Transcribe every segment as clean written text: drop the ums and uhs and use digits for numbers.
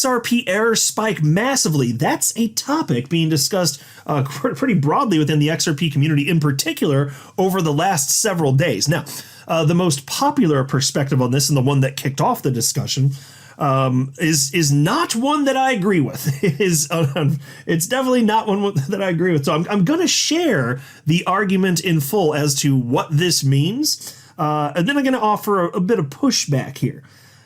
XRP errors spike massively. That's a topic being discussed pretty broadly within the XRP community, in particular over the last several days. Now, the most popular perspective on this, and the one that kicked off the discussion, is not one that I agree with. It's definitely not one that I agree with. So I'm going to share the argument in full as to what this means, and then I'm going to offer a bit of pushback here.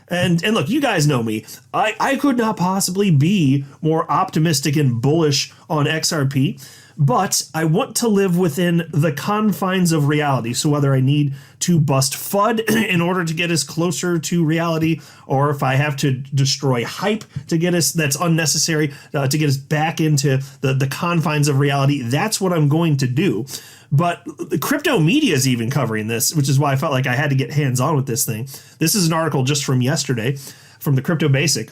And look, you guys know me. I could not possibly be more optimistic and bullish on XRP, but I want to live within the confines of reality. So whether I need to bust FUD in order to get us closer to reality, or if I have to destroy hype to get us, that's unnecessary, to get us back into the confines of reality, that's what I'm going to do. But the crypto media is even covering this, which is why I felt like I had to get hands-on with this thing. This is an article just from yesterday from the Crypto Basic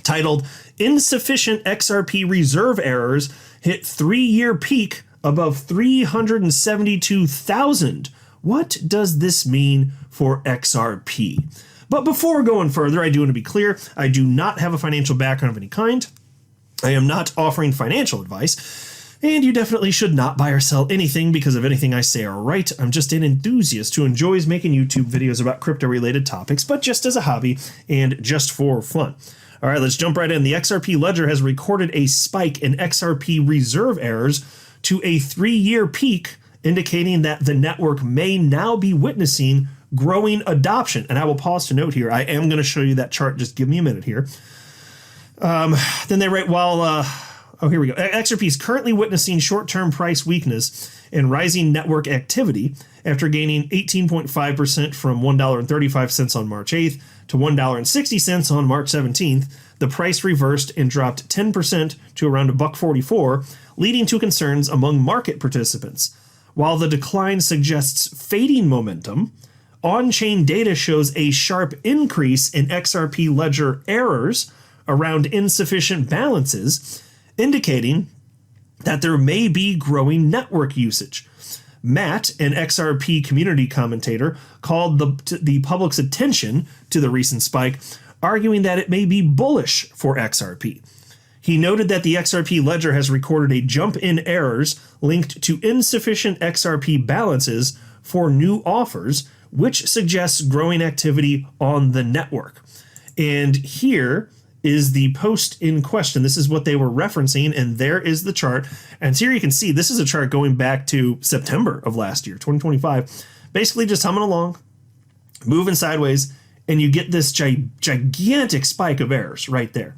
titled "Insufficient XRP Reserve Errors Hit 3-Year Peak Above 372,000. What does this mean for XRP?" But before going further, I do want to be clear, I do not have a financial background of any kind. I am not offering financial advice. And you definitely should not buy or sell anything because of anything I say or write. I'm just an enthusiast who enjoys making YouTube videos about crypto-related topics, but just as a hobby and just for fun. All right, let's jump right in. The XRP Ledger has recorded a spike in XRP reserve errors to a 3-year peak, indicating that the network may now be witnessing growing adoption. And I will pause to note here, I am going to show you that chart. Just give me a minute here. Then they write, oh, here we go. XRP is currently witnessing short-term price weakness and rising network activity after gaining 18.5% from $1.35 on March 8th to $1.60 on March 17th. The price reversed and dropped 10% to around $1.44, leading to concerns among market participants. While the decline suggests fading momentum, on-chain data shows a sharp increase in XRP ledger errors around insufficient balances, indicating that there may be growing network usage. Matt, an XRP community commentator, called the public's attention to the recent spike, arguing that it may be bullish for XRP. He noted that the XRP ledger has recorded a jump in errors linked to insufficient XRP balances for new offers, which suggests growing activity on the network. And here is the post in question. This is what they were referencing, and there is the chart. And here you can see this is a chart going back to September of last year, 2025, basically just humming along, moving sideways, and you get this gigantic spike of errors right there.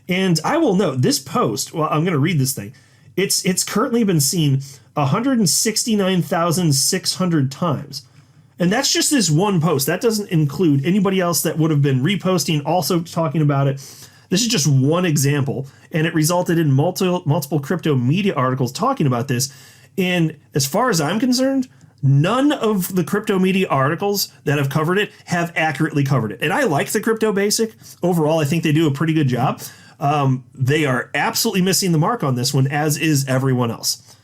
And I will note this post, well, I'm going to read this thing. It's currently been seen 169,600 times. And that's just this one post. That doesn't include anybody else that would have been reposting, also talking about it. This is just one example, and it resulted in multiple crypto media articles talking about this. And as far as I'm concerned, none of the crypto media articles that have covered it have accurately covered it. And I like the Crypto Basic. Overall, I think they do a pretty good job. They are absolutely missing the mark on this one, as is everyone else.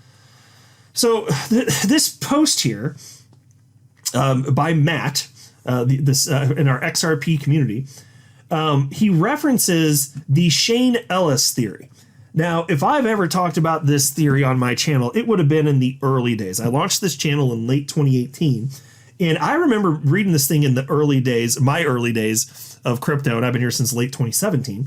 So this post here, by Matt, in our XRP community, he references the Shane Ellis theory. Now, if I've ever talked about this theory on my channel, it would have been in the early days. I launched this channel in late 2018, and I remember reading this thing in the early days, my early days of crypto, and I've been here since late 2017.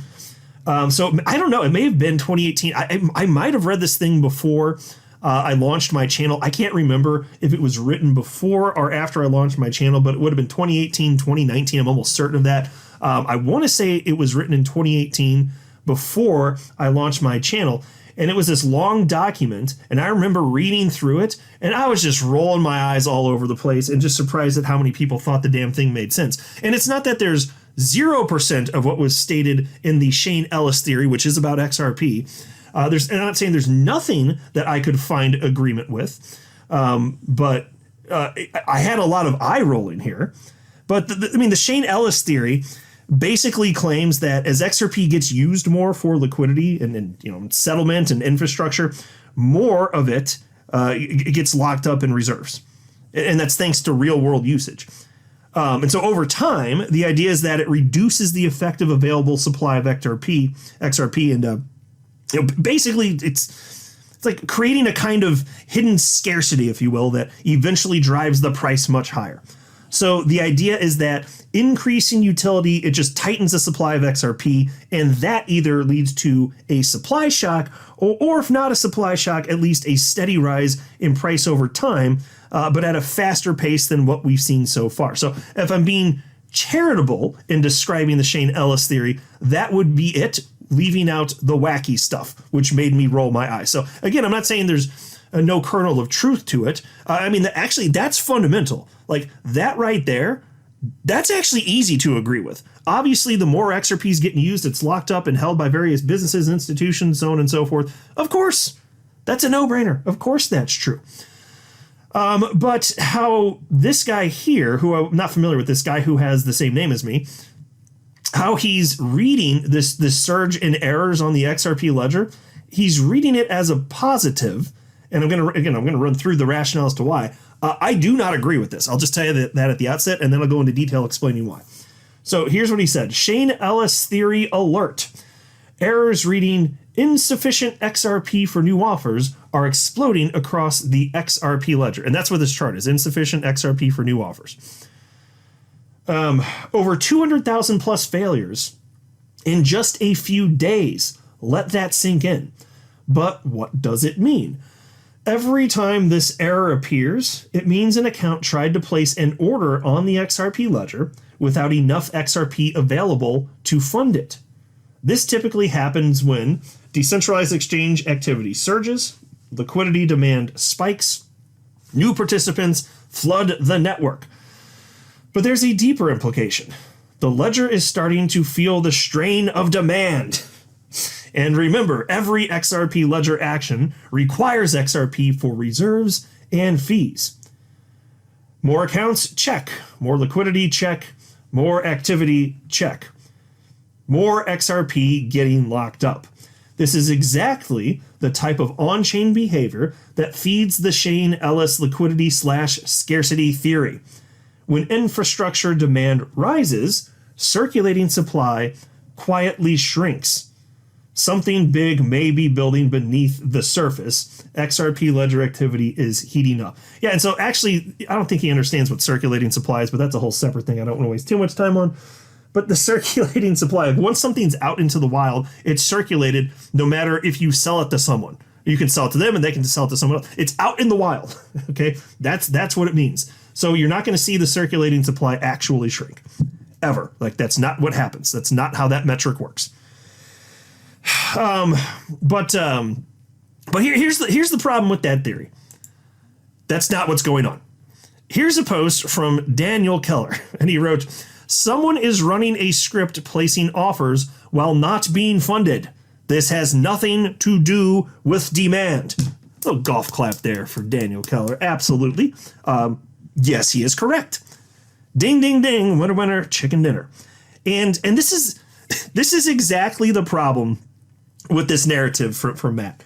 So I don't know, it may have been 2018. I might have read this thing before I launched my channel. I can't remember if it was written before or after I launched my channel, but it would have been 2018, 2019. I'm almost certain of that. I want to say it was written in 2018 before I launched my channel. And it was this long document, and I remember reading through it, and I was just rolling my eyes all over the place and just surprised at how many people thought the damn thing made sense. And it's not that there's 0% of what was stated in the Shane Ellis theory, which is about XRP. And I'm not saying there's nothing that I could find agreement with, but I had a lot of eye rolling here. But the Shane Ellis theory basically claims that as XRP gets used more for liquidity and settlement and infrastructure, more of it gets locked up in reserves, and that's thanks to real world usage. And so over time, the idea is that it reduces the effective available supply of XRP, and basically it's like creating a kind of hidden scarcity, if you will, that eventually drives the price much higher. So the idea is that increasing utility, it just tightens the supply of XRP, and that either leads to a supply shock, or if not a supply shock, at least a steady rise in price over time, but at a faster pace than what we've seen so far. So if I'm being charitable in describing the Shane Ellis theory, that would be it, leaving out the wacky stuff, which made me roll my eyes. So again, I'm not saying there's no kernel of truth to it. I mean, actually, that's fundamental. Like that right there, that's actually easy to agree with. Obviously, the more XRP is getting used, it's locked up and held by various businesses, institutions, so on and so forth. Of course, that's a no-brainer. Of course, that's true. But how this guy here, who I'm not familiar with, this guy who has the same name as me, how he's reading this surge in errors on the XRP ledger, he's reading it as a positive. And I'm going to run through the rationale as to why. I do not agree with this. I'll just tell you that at the outset, and then I'll go into detail explaining why. So here's what he said. Shane Ellis theory alert. Errors reading insufficient XRP for new offers are exploding across the XRP ledger. And that's what this chart is, insufficient XRP for new offers. Over 200,000 plus failures in just a few days. Let that sink in. But what does it mean? Every time this error appears, it means an account tried to place an order on the XRP ledger without enough XRP available to fund it. This typically happens when decentralized exchange activity surges, liquidity demand spikes, new participants flood the network. But there's a deeper implication. The ledger is starting to feel the strain of demand. And remember, every XRP ledger action requires XRP for reserves and fees. More accounts, check. More liquidity, check. More activity, check. More XRP getting locked up. This is exactly the type of on-chain behavior that feeds the Shane Ellis liquidity/scarcity theory. When infrastructure demand rises, circulating supply quietly shrinks. Something big may be building beneath the surface. XRP ledger activity is heating up. Yeah, and so actually, I don't think he understands what circulating supply is, but that's a whole separate thing I don't want to waste too much time on. But the circulating supply, once something's out into the wild, it's circulated no matter if you sell it to someone. You can sell it to them and they can sell it to someone else. It's out in the wild, okay? That's what it means. So you're not going to see the circulating supply actually shrink, ever. Like, that's not what happens. That's not how that metric works. But here's the problem with that theory. That's not what's going on. Here's a post from Daniel Keller, and he wrote, "Someone is running a script placing offers while not being funded. This has nothing to do with demand." A little golf clap there for Daniel Keller. Absolutely. Yes, he is correct. Ding, ding, ding. Winner, winner, chicken dinner. And this is exactly the problem with this narrative from Matt.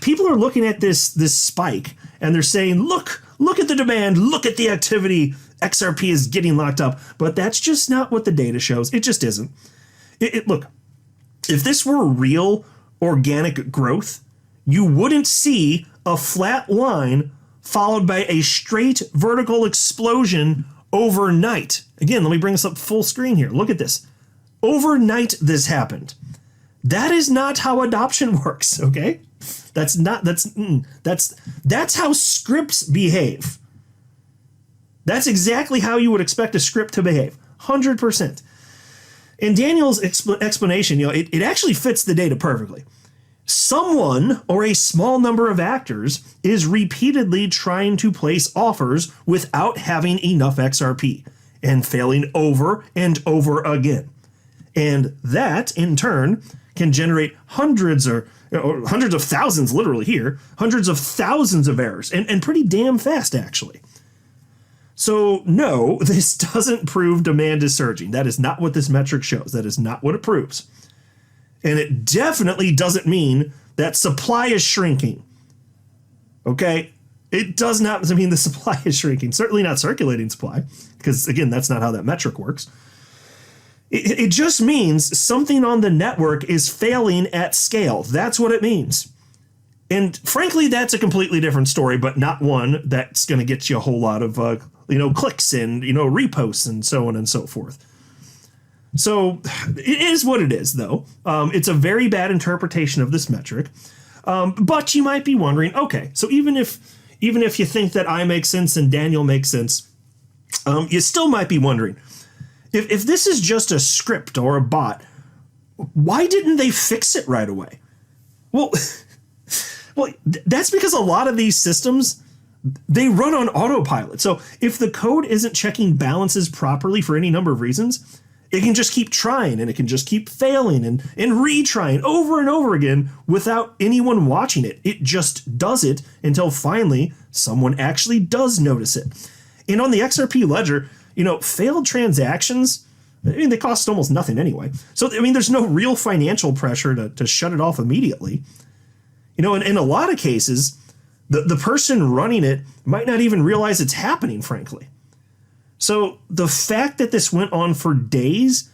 People are looking at this spike and they're saying, look at the demand, look at the activity. XRP is getting locked up. But that's just not what the data shows. It just isn't. Look, if this were real organic growth, you wouldn't see a flat line followed by a straight vertical explosion overnight. Again, let me bring this up full screen here. Look at this. Overnight, this happened. That is not how adoption works, okay? That's how scripts behave. That's exactly how you would expect a script to behave. 100%. In Daniel's explanation, it actually fits the data perfectly. Someone or a small number of actors is repeatedly trying to place offers without having enough XRP and failing over and over again. And that, in turn, can generate hundreds of thousands, literally here, hundreds of thousands of errors, and pretty damn fast, actually. So, no, this doesn't prove demand is surging. That is not what this metric shows. That is not what it proves. And it definitely doesn't mean that supply is shrinking. Okay? It does not mean the supply is shrinking, certainly not circulating supply, because again, that's not how that metric works. It just means something on the network is failing at scale. That's what it means. And frankly, that's a completely different story, but not one that's going to get you a whole lot of, clicks and, reposts and so on and so forth. So it is what it is, though. It's a very bad interpretation of this metric. But you might be wondering, okay, so even if you think that I make sense and Daniel makes sense, you still might be wondering, if this is just a script or a bot, why didn't they fix it right away? Well, that's because a lot of these systems, they run on autopilot. So if the code isn't checking balances properly for any number of reasons, it can just keep trying and it can just keep failing and retrying over and over again without anyone watching it. It just does it until finally someone actually does notice it. And on the XRP ledger, failed transactions, they cost almost nothing anyway. So, there's no real financial pressure to shut it off immediately. In a lot of cases, the person running it might not even realize it's happening, frankly. So the fact that this went on for days,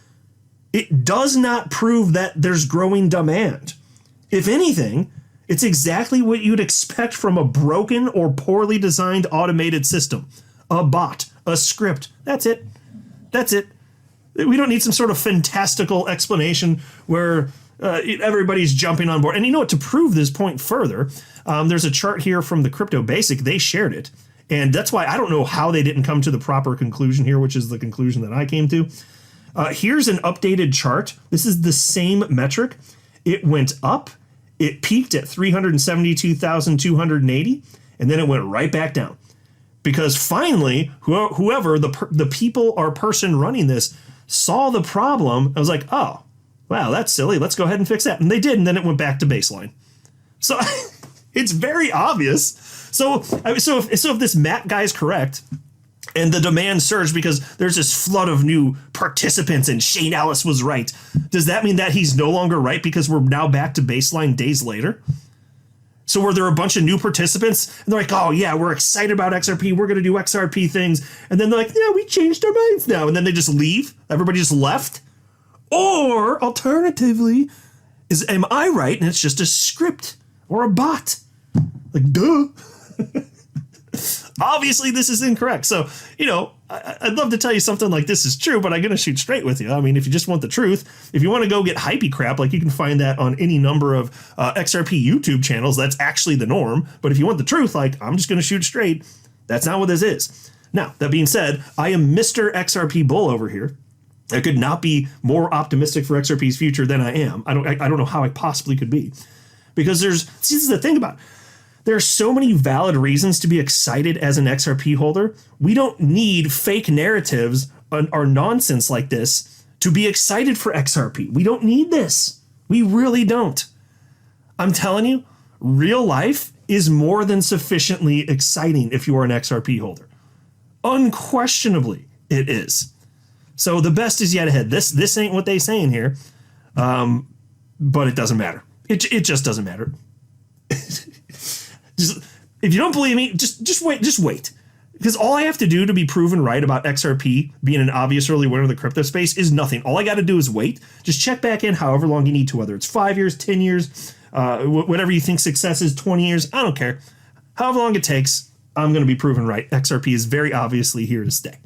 it does not prove that there's growing demand. If anything, it's exactly what you'd expect from a broken or poorly designed automated system. A bot, a script. That's it. We don't need some sort of fantastical explanation where everybody's jumping on board. And to prove this point further, there's a chart here from the Crypto Basic. They shared it. And that's why I don't know how they didn't come to the proper conclusion here, which is the conclusion that I came to. Here's an updated chart. This is the same metric. It went up. It peaked at 372,280, and then it went right back down. Because finally, whoever, the people or person running this saw the problem. I was like, oh, wow, that's silly. Let's go ahead and fix that. And they did, and then it went back to baseline. So it's very obvious. So if this Matt guy is correct, and the demand surged because there's this flood of new participants and Shane Ellis was right, does that mean that he's no longer right because we're now back to baseline days later? So were there a bunch of new participants and they're like, oh yeah, we're excited about XRP. We're going to do XRP things. And then they're like, yeah, we changed our minds now. And then they just leave. Everybody just left. Or alternatively, am I right? And it's just a script or a bot. Like, duh. Obviously, this is incorrect. So, I'd love to tell you something like this is true, but I'm going to shoot straight with you. If you just want the truth, if you want to go get hypey crap, you can find that on any number of XRP YouTube channels. That's actually the norm. But if you want the truth, I'm just going to shoot straight. That's not what this is. Now, that being said, I am Mr. XRP Bull over here. I could not be more optimistic for XRP's future than I am. I don't know how I possibly could be. Because this is the thing about it. There are so many valid reasons to be excited as an XRP holder. We don't need fake narratives or nonsense like this to be excited for XRP. We don't need this. We really don't. I'm telling you, real life is more than sufficiently exciting if you are an XRP holder. Unquestionably, it is. So the best is yet ahead. This ain't what they saying here, but it doesn't matter. It just doesn't matter. If you don't believe me, just wait. Because all I have to do to be proven right about XRP being an obvious early winner of the crypto space is nothing. All I got to do is wait. Just check back in however long you need to, whether it's 5 years, 10 years, whatever you think success is, 20 years. I don't care. However long it takes, I'm going to be proven right. XRP is very obviously here to stay.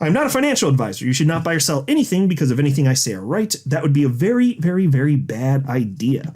I'm not a financial advisor. You should not buy or sell anything because of anything I say or write. That would be a very, very, very bad idea.